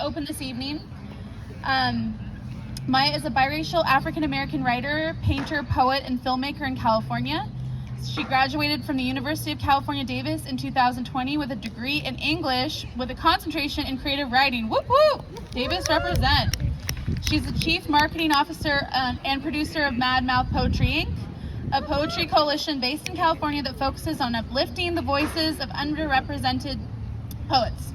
to open this evening. Maya is a biracial African-American writer, painter, poet, and filmmaker in California. She graduated from the University of California, Davis in 2020 with a degree in English with a concentration in creative writing. Whoop whoop! Davis represent. She's the Chief Marketing Officer and producer of Mad Mouth Poetry Inc., a poetry coalition based in California that focuses on uplifting the voices of underrepresented poets.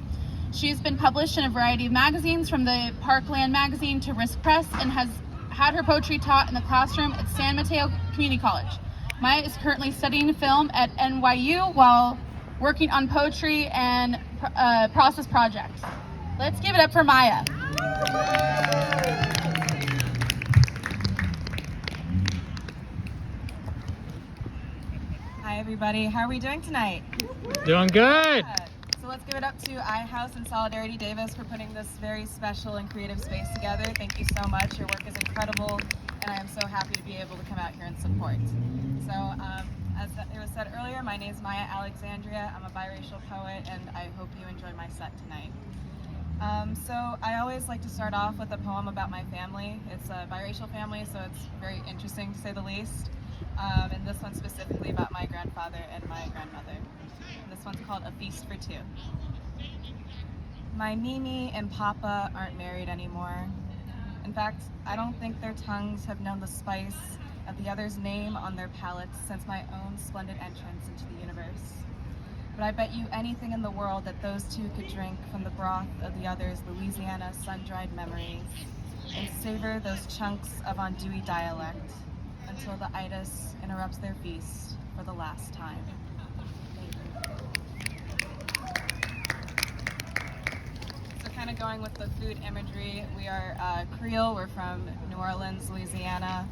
She's been published in a variety of magazines, from the Parkland magazine to Risk Press, and has had her poetry taught in the classroom at San Mateo Community College. Maya is currently studying film at NYU while working on poetry and process projects. Let's give it up for Maya. Hi everybody, how are we doing tonight? Doing good. So let's give it up to iHouse and Solidarity Davis for putting this very special and creative space together. Thank you so much. Your work is incredible, and I am so happy to be able to come out here and support. So as it was said earlier, my name is Maya Alexandria. I'm a biracial poet, and I hope you enjoy my set tonight. So I always like to start off with a poem about my family. It's a biracial family, so it's very interesting to say the least. And this one's specifically about my grandfather and my grandmother. And this one's called A Feast for Two. My Mimi and Papa aren't married anymore. In fact, I don't think their tongues have known the spice of the other's name on their palates since my own splendid entrance into the universe. But I bet you anything in the world that those two could drink from the broth of the other's Louisiana sun-dried memories and savor those chunks of Andouille dialect until the itis interrupts their feast for the last time. So kind of going with the food imagery, we are Creole, we're from New Orleans, Louisiana.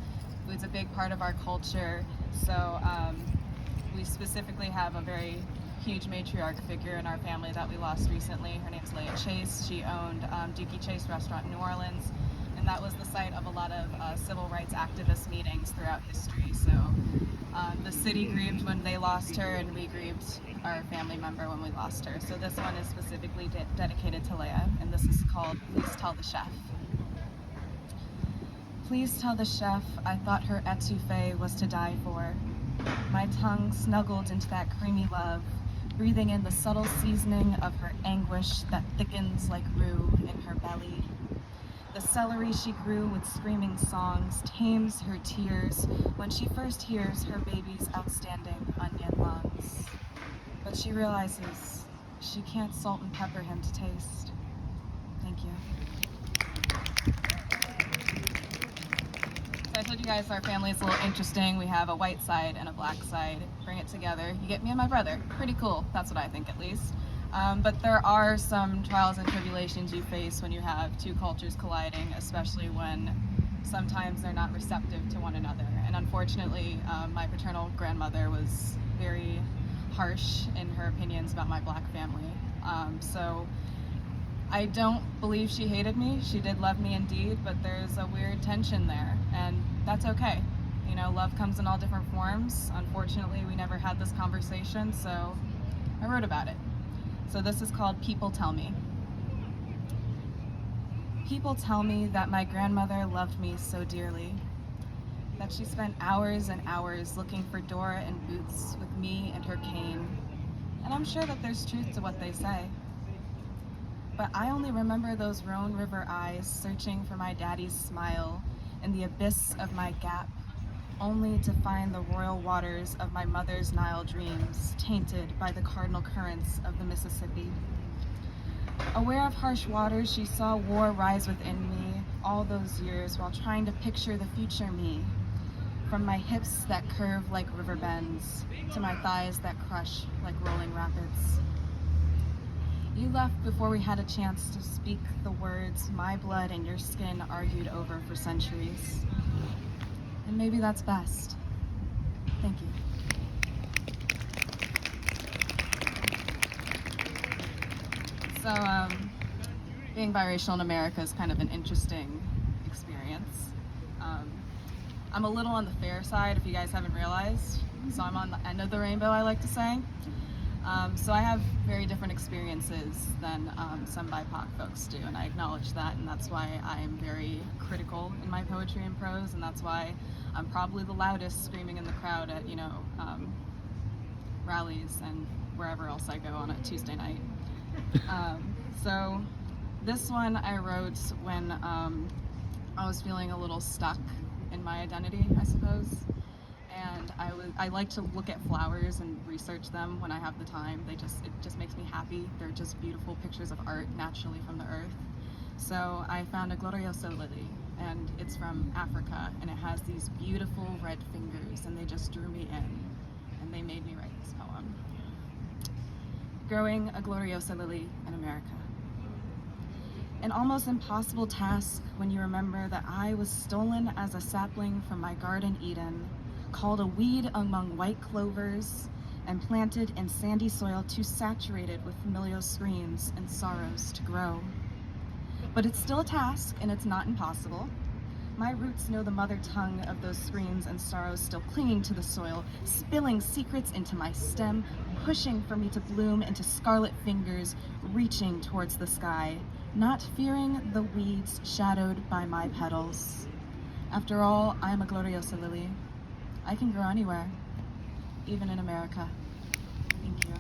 Food's a big part of our culture, so we specifically have a very huge matriarch figure in our family that we lost recently. Her name's Leah Chase. She owned Dookie Chase Restaurant in New Orleans, and that was the site of a lot of civil rights activist meetings throughout history. So the city grieved when they lost her, and we grieved our family member when we lost her. So this one is specifically dedicated to Leah, and this is called Please Tell the Chef. Please tell the chef I thought her etouffee was to die for. My tongue snuggled into that creamy love, breathing in the subtle seasoning of her anguish that thickens like roux in her belly. The celery she grew with screaming songs tames her tears when she first hears her baby's outstanding onion lungs. But she realizes she can't salt and pepper him to taste. Thank you. So I told you guys our family is a little interesting. We have a white side and a black side. Bring it together, you get me and my brother. Pretty cool, that's what I think at least. But there are some trials and tribulations you face when you have two cultures colliding, especially when sometimes they're not receptive to one another. And unfortunately, my paternal grandmother was very harsh in her opinions about my black family. So I don't believe she hated me. She did love me indeed, but there's a weird tension there, and that's okay. You know, love comes in all different forms. Unfortunately, we never had this conversation, so I wrote about it. So this is called People Tell Me. People tell me that my grandmother loved me so dearly, that she spent hours and hours looking for Dora in boots with me and her cane. And I'm sure that there's truth to what they say. But I only remember those Rhone River eyes searching for my daddy's smile in the abyss of my gap, only to find the royal waters of my mother's Nile dreams tainted by the cardinal currents of the Mississippi. Aware of harsh waters, she saw war rise within me all those years while trying to picture the future me, from my hips that curve like river bends to my thighs that crush like rolling rapids. You left before we had a chance to speak the words my blood and your skin argued over for centuries. And maybe that's best. Thank you. So, being biracial in America is kind of an interesting experience. I'm a little on the fair side, if you guys haven't realized. So I'm on the end of the rainbow, I like to say. So I have very different experiences than some BIPOC folks do, and I acknowledge that, and that's why I am very critical in my poetry and prose, and that's why I'm probably the loudest screaming in the crowd at, rallies and wherever else I go on a Tuesday night. So this one I wrote when I was feeling a little stuck in my identity, I suppose. And I like to look at flowers and research them when I have the time. It just makes me happy. They're just beautiful pictures of art naturally from the earth. So I found a glorioso lily, and it's from Africa, and it has these beautiful red fingers, and they just drew me in, and they made me write this poem. Growing a gloriosa lily in America. An almost impossible task when you remember that I was stolen as a sapling from my garden Eden, called a weed among white clovers, and planted in sandy soil too saturated with familial screams and sorrows to grow. But it's still a task, and it's not impossible. My roots know the mother tongue of those screams and sorrows still clinging to the soil, spilling secrets into my stem, pushing for me to bloom into scarlet fingers, reaching towards the sky, not fearing the weeds shadowed by my petals. After all, I am a gloriosa lily. I can grow anywhere, even in America. Thank you.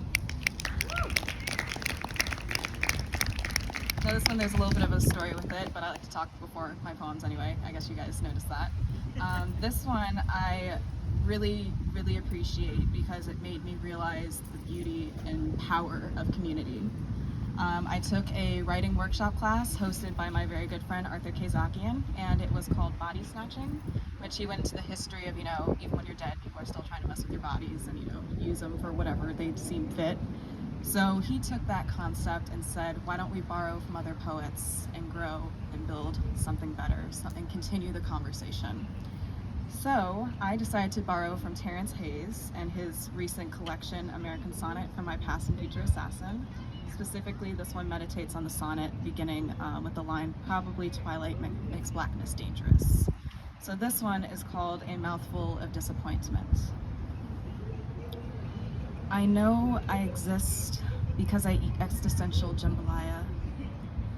So this one, there's a little bit of a story with it, but I like to talk before my poems anyway. I guess you guys noticed that. This one I really, really appreciate because it made me realize the beauty and power of community. I took a writing workshop class hosted by my very good friend Arthur Kazakian, and it was called Body Snatching, which he went into the history of, even when you're dead, people are still trying to mess with your bodies and, use them for whatever they seem fit. So he took that concept and said, why don't we borrow from other poets and grow and build something better, and continue the conversation. So I decided to borrow from Terrence Hayes and his recent collection, American Sonnet from My Past and Future Assassin. Specifically, this one meditates on the sonnet beginning with the line, probably twilight makes blackness dangerous. So this one is called A Mouthful of Disappointment. I know I exist because I eat existential jambalaya,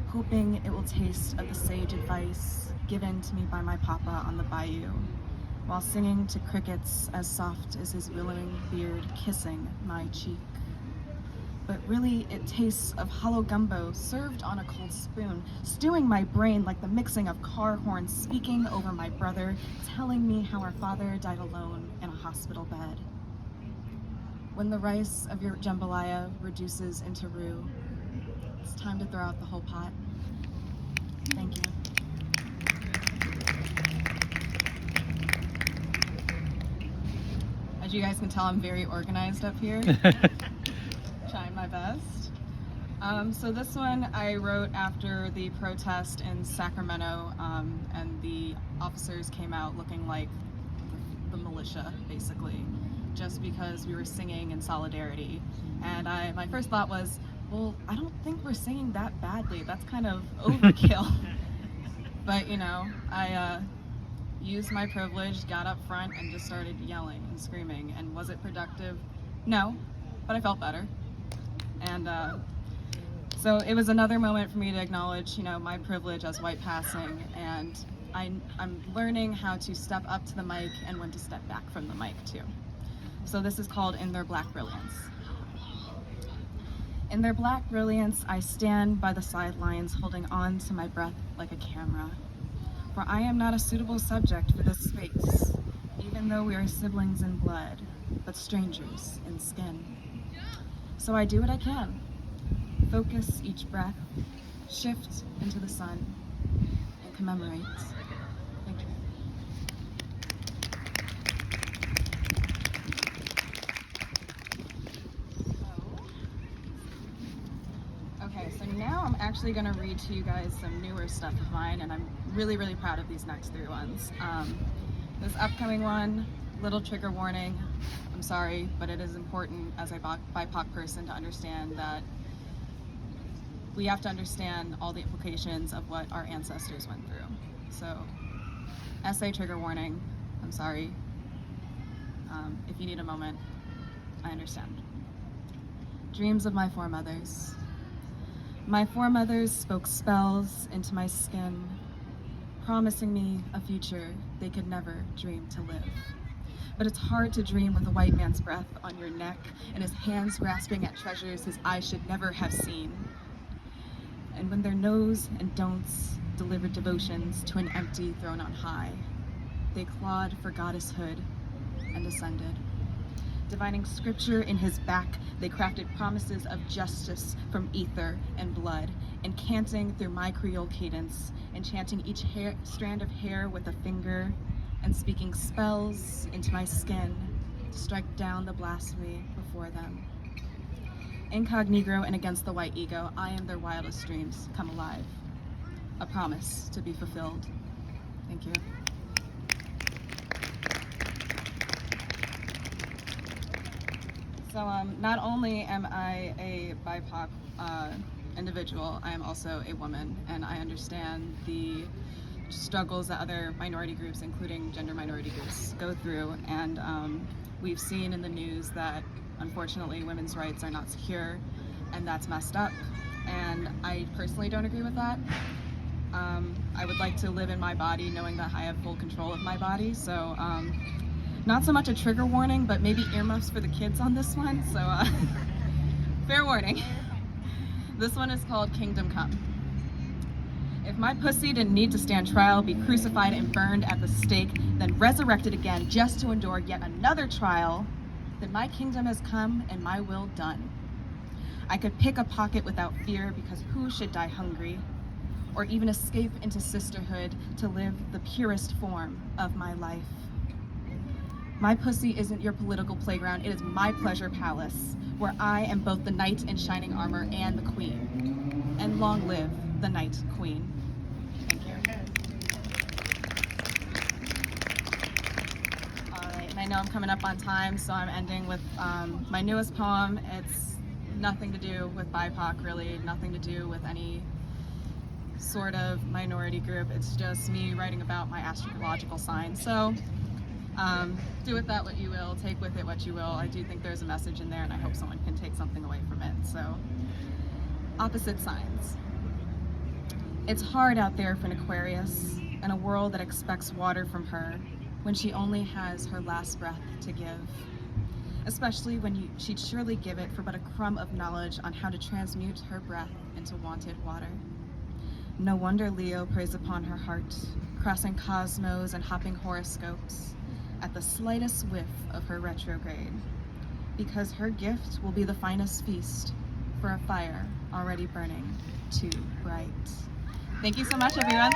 hoping it will taste of the sage advice given to me by my papa on the bayou, while singing to crickets as soft as his willowing beard kissing my cheek. But really, it tastes of hollow gumbo served on a cold spoon, stewing my brain like the mixing of car horns, speaking over my brother, telling me how our father died alone in a hospital bed. When the rice of your jambalaya reduces into roux, it's time to throw out the whole pot. Thank you. As you guys can tell, I'm very organized up here. Trying my best. So this one I wrote after the protest in Sacramento, and the officers came out looking like the militia, basically, just because we were singing in solidarity. And my first thought was, well, I don't think we're singing that badly. That's kind of overkill. But I used my privilege, got up front, and just started yelling and screaming. And was it productive? No, but I felt better. And so it was another moment for me to acknowledge, my privilege as white passing, and I'm learning how to step up to the mic and when to step back from the mic too. So this is called In Their Black Brilliance. In their black brilliance, I stand by the sidelines holding on to my breath like a camera. For I am not a suitable subject for this space, even though we are siblings in blood, but strangers in skin. So I do what I can. Focus each breath, shift into the sun, and commemorate. Thank you. Okay, so now I'm actually going to read to you guys some newer stuff of mine, and I'm really, really proud of these next three ones. This upcoming one, little trigger warning. I'm sorry, but it is important as a BIPOC person to understand that we have to understand all the implications of what our ancestors went through. So, essay trigger warning. I'm sorry. If you need a moment, I understand. Dreams of my foremothers. My foremothers spoke spells into my skin, promising me a future they could never dream to live. But it's hard to dream with a white man's breath on your neck and his hands grasping at treasures his eyes should never have seen. And when their no's and don'ts delivered devotions to an empty throne on high, they clawed for goddesshood and ascended. Divining scripture in his back, they crafted promises of justice from ether and blood, incanting through my Creole cadence, enchanting each strand of hair with a finger, and speaking spells into my skin to strike down the blasphemy before them. Incognito and against the white ego, I am their wildest dreams come alive. A promise to be fulfilled. Thank you. So not only am I a BIPOC individual, I am also a woman, and I understand the struggles that other minority groups, including gender minority groups, go through. And we've seen in the news that unfortunately women's rights are not secure, and that's messed up. And I personally don't agree with that. I would like to live in my body knowing that I have full control of my body. So not so much a trigger warning, but maybe earmuffs for the kids on this one. So fair warning. This one is called Kingdom Come. If my pussy didn't need to stand trial, be crucified and burned at the stake, then resurrected again just to endure yet another trial, then my kingdom has come and my will done. I could pick a pocket without fear, because who should die hungry, or even escape into sisterhood to live the purest form of my life. My pussy isn't your political playground, it is my pleasure palace, where I am both the knight in shining armor and the queen. And long live the Night Queen. Thank you. All right, and I know I'm coming up on time, so I'm ending with my newest poem. It's nothing to do with BIPOC, really, nothing to do with any sort of minority group. It's just me writing about my astrological sign. So do with that what you will, take with it what you will. I do think there's a message in there, and I hope someone can take something away from it. So, opposite signs. It's hard out there for an Aquarius in a world that expects water from her when she only has her last breath to give. Especially when she'd surely give it for but a crumb of knowledge on how to transmute her breath into wanted water. No wonder Leo preys upon her heart, crossing cosmos and hopping horoscopes at the slightest whiff of her retrograde, because her gift will be the finest feast for a fire already burning too bright. Thank you so much, everyone.